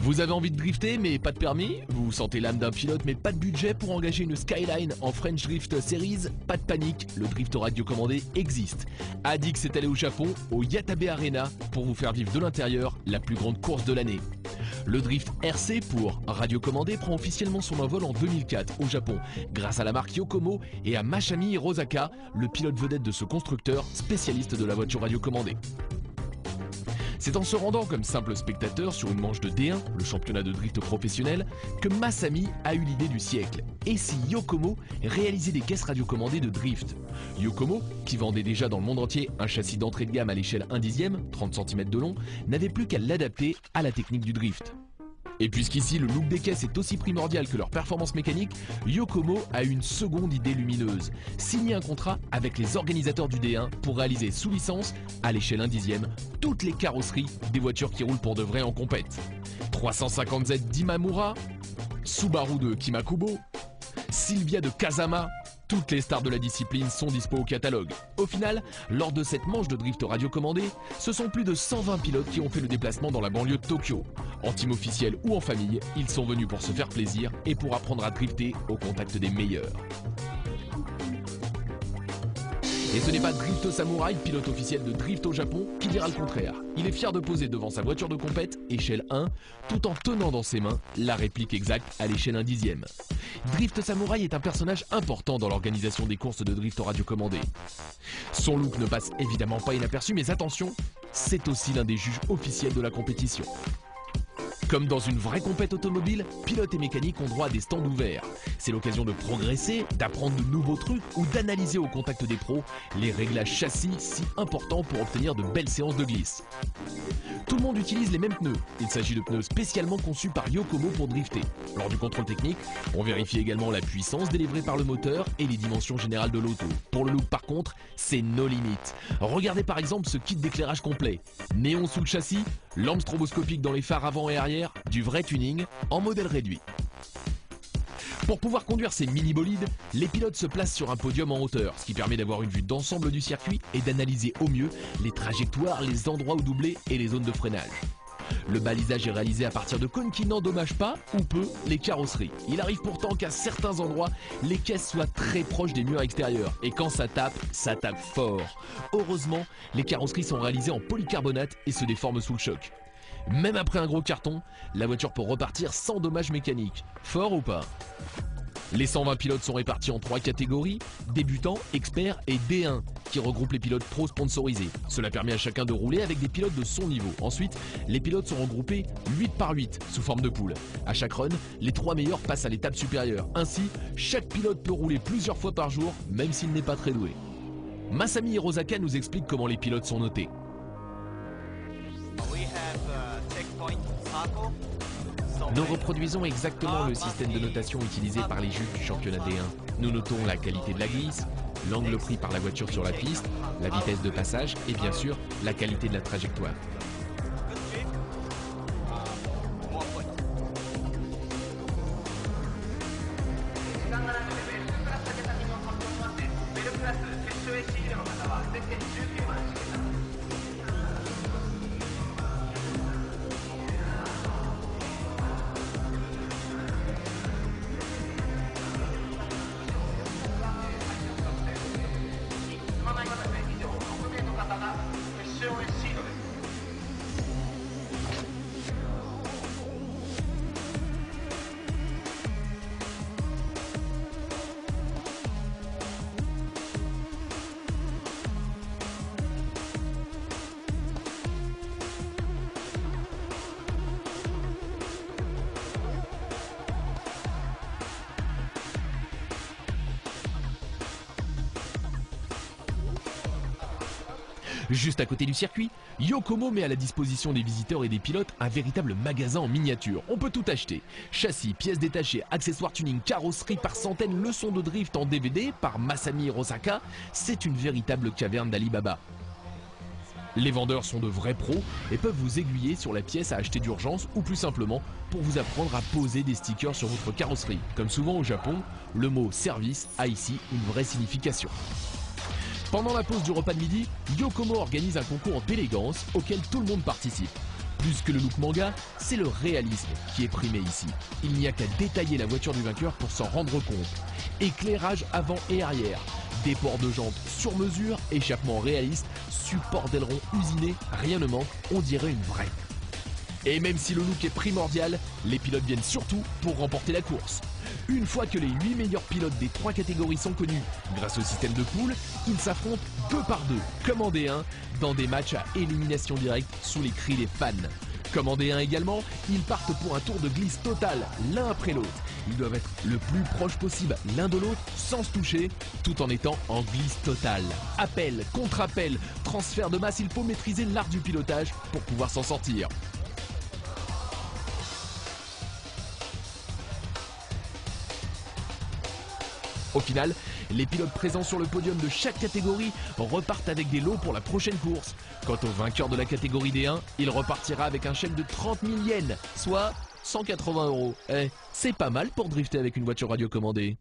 Vous avez envie de drifter mais pas de permis? Vous sentez l'âme d'un pilote mais pas de budget pour engager une Skyline en French Drift Series? Pas de panique, le drift radiocommandé existe. Adix est allé au Japon, au Yatabe Arena, pour vous faire vivre de l'intérieur la plus grande course de l'année. Le drift RC pour radiocommandé prend officiellement son envol en 2004 au Japon, grâce à la marque Yokomo et à Masami Hirosaka, le pilote vedette de ce constructeur spécialiste de la voiture radiocommandée. C'est en se rendant comme simple spectateur sur une manche de D1, le championnat de drift professionnel, que Masami a eu l'idée du siècle. Et si Yokomo réalisait des caisses radiocommandées de drift? Yokomo, qui vendait déjà dans le monde entier un châssis d'entrée de gamme à l'échelle 1/10, 30 cm de long, n'avait plus qu'à l'adapter à la technique du drift. Et puisqu'ici le look des caisses est aussi primordial que leur performance mécanique, Yokomo a une seconde idée lumineuse. Signer un contrat avec les organisateurs du D1 pour réaliser sous licence, à l'échelle 1/10, toutes les carrosseries des voitures qui roulent pour de vrai en compète. 350Z d'Imamura, Subaru de Kimakubo, Silvia de Kazama, toutes les stars de la discipline sont dispo au catalogue. Au final, lors de cette manche de drift radiocommandé, ce sont plus de 120 pilotes qui ont fait le déplacement dans la banlieue de Tokyo. En team officiel ou en famille, ils sont venus pour se faire plaisir et pour apprendre à drifter au contact des meilleurs. Et ce n'est pas Drift Samurai, pilote officiel de drift au Japon, qui dira le contraire. Il est fier de poser devant sa voiture de compète, échelle 1, tout en tenant dans ses mains la réplique exacte à l'échelle 1/10. Drift Samurai est un personnage important dans l'organisation des courses de drift radiocommandé. Son look ne passe évidemment pas inaperçu, mais attention, c'est aussi l'un des juges officiels de la compétition. Comme dans une vraie compète automobile, pilotes et mécaniques ont droit à des stands ouverts. C'est l'occasion de progresser, d'apprendre de nouveaux trucs ou d'analyser au contact des pros les réglages châssis si importants pour obtenir de belles séances de glisse. Tout le monde utilise les mêmes pneus. Il s'agit de pneus spécialement conçus par Yokomo pour drifter. Lors du contrôle technique, on vérifie également la puissance délivrée par le moteur et les dimensions générales de l'auto. Pour le look par contre, c'est no limit. Regardez par exemple ce kit d'éclairage complet. Néon sous le châssis, lampe stroboscopique dans les phares avant et arrière, du vrai tuning en modèle réduit. Pour pouvoir conduire ces mini-bolides, les pilotes se placent sur un podium en hauteur, ce qui permet d'avoir une vue d'ensemble du circuit et d'analyser au mieux les trajectoires, les endroits où doubler et les zones de freinage. Le balisage est réalisé à partir de cônes qui n'endommagent pas ou peu les carrosseries. Il arrive pourtant qu'à certains endroits, les caisses soient très proches des murs extérieurs et quand ça tape fort. Heureusement, les carrosseries sont réalisées en polycarbonate et se déforment sous le choc. Même après un gros carton, la voiture peut repartir sans dommages mécaniques. Fort ou pas? Les 120 pilotes sont répartis en 3 catégories, débutants, experts et D1, qui regroupent les pilotes pro sponsorisés. Cela permet à chacun de rouler avec des pilotes de son niveau. Ensuite, les pilotes sont regroupés 8 par 8, sous forme de poule. À chaque run, les 3 meilleurs passent à l'étape supérieure. Ainsi, chaque pilote peut rouler plusieurs fois par jour, même s'il n'est pas très doué. Masami Hirosaka nous explique comment les pilotes sont notés. Nous reproduisons exactement le système de notation utilisé par les juges du championnat D1. Nous notons la qualité de la glisse, l'angle pris par la voiture sur la piste, la vitesse de passage et bien sûr la qualité de la trajectoire. Juste à côté du circuit, Yokomo met à la disposition des visiteurs et des pilotes un véritable magasin en miniature. On peut tout acheter. Châssis, pièces détachées, accessoires tuning, carrosserie par centaines, leçons de drift en DVD par Masami Hirosaka. C'est une véritable caverne d'Alibaba. Les vendeurs sont de vrais pros et peuvent vous aiguiller sur la pièce à acheter d'urgence ou plus simplement pour vous apprendre à poser des stickers sur votre carrosserie. Comme souvent au Japon, le mot service a ici une vraie signification. Pendant la pause du repas de midi, Yokomo organise un concours d'élégance auquel tout le monde participe. Plus que le look manga, c'est le réalisme qui est primé ici. Il n'y a qu'à détailler la voiture du vainqueur pour s'en rendre compte. Éclairage avant et arrière, déport de jantes sur mesure, échappement réaliste, support d'aileron usiné, rien ne manque, on dirait une vraie. Et même si le look est primordial, les pilotes viennent surtout pour remporter la course. Une fois que les 8 meilleurs pilotes des 3 catégories sont connus grâce au système de poule, ils s'affrontent 2 par 2, comme en D1, dans des matchs à élimination directe sous les cris des fans. Comme en D1 également, ils partent pour un tour de glisse total l'un après l'autre. Ils doivent être le plus proche possible l'un de l'autre sans se toucher, tout en étant en glisse totale. Appel, contre-appel, transfert de masse, il faut maîtriser l'art du pilotage pour pouvoir s'en sortir. Au final, les pilotes présents sur le podium de chaque catégorie repartent avec des lots pour la prochaine course. Quant au vainqueur de la catégorie D1, il repartira avec un chèque de 30 000 yens, soit 180 €. C'est pas mal pour drifter avec une voiture radiocommandée.